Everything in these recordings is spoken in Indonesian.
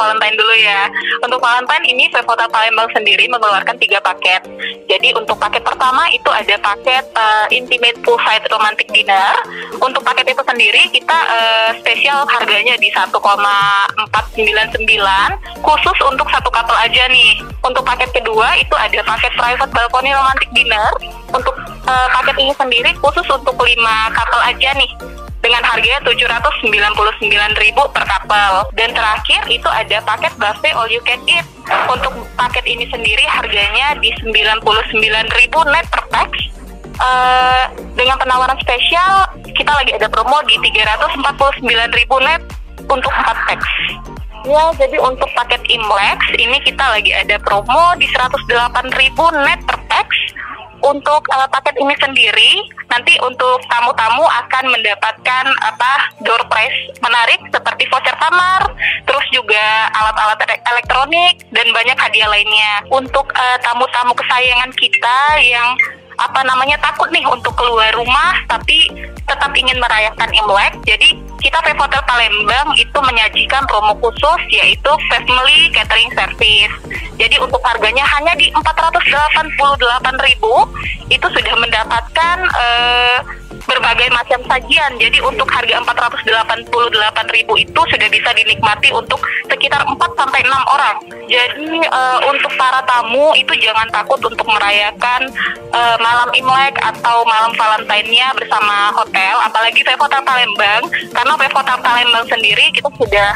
Valentine dulu ya. Untuk Valentine ini Vevotel Palembang sendiri mengeluarkan 3 paket. Jadi untuk paket pertama itu ada paket Intimate Poolside Romantic Dinner. Untuk paket itu sendiri kita spesial harganya di 1,499 khusus untuk satu couple aja nih. Untuk paket kedua itu ada paket Private Balcony Romantic Dinner. Untuk paket ini sendiri khusus untuk 5 couple aja nih, dengan harganya 799.000 per couple. Dan terakhir itu ada paket buffet all you can eat. Untuk paket ini sendiri harganya di 99.000 net per pax. Dengan penawaran spesial kita lagi ada promo di 349.000 net untuk 4 pax. Ya, jadi untuk paket Imlex ini kita lagi ada promo di 108.000 net per pax. Untuk paket ini sendiri nanti untuk tamu-tamu akan mendapatkan door prize menarik seperti voucher kamar, terus juga alat-alat elektronik dan banyak hadiah lainnya. Untuk tamu-tamu kesayangan kita yang takut nih untuk keluar rumah tapi tetap ingin merayakan Imlek, jadi kita Vevotel Palembang itu menyajikan promo khusus yaitu Family Catering Service. Jadi untuk harganya hanya di 488.000 itu sudah mendapatkan berbagai macam sajian. Jadi untuk harga 488.000 itu sudah bisa dinikmati untuk sekitar 4-6 orang. Jadi untuk para tamu itu jangan takut untuk merayakan malam Imlek atau malam Valentine-nya bersama hotel, apalagi Vevotel Palembang, karena Vevotel Palembang sendiri kita sudah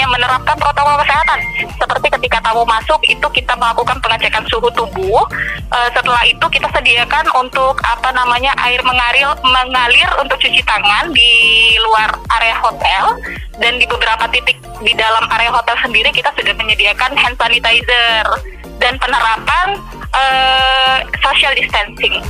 menerapkan protokol kesehatan. Seperti ketika tamu masuk itu kita melakukan pengecekan suhu tubuh. Setelah itu kita sediakan untuk air mengalir untuk cuci tangan di luar area hotel, dan di beberapa titik di dalam area hotel sendiri kita sudah menyediakan hand sanitizer dan penerapan social distancing.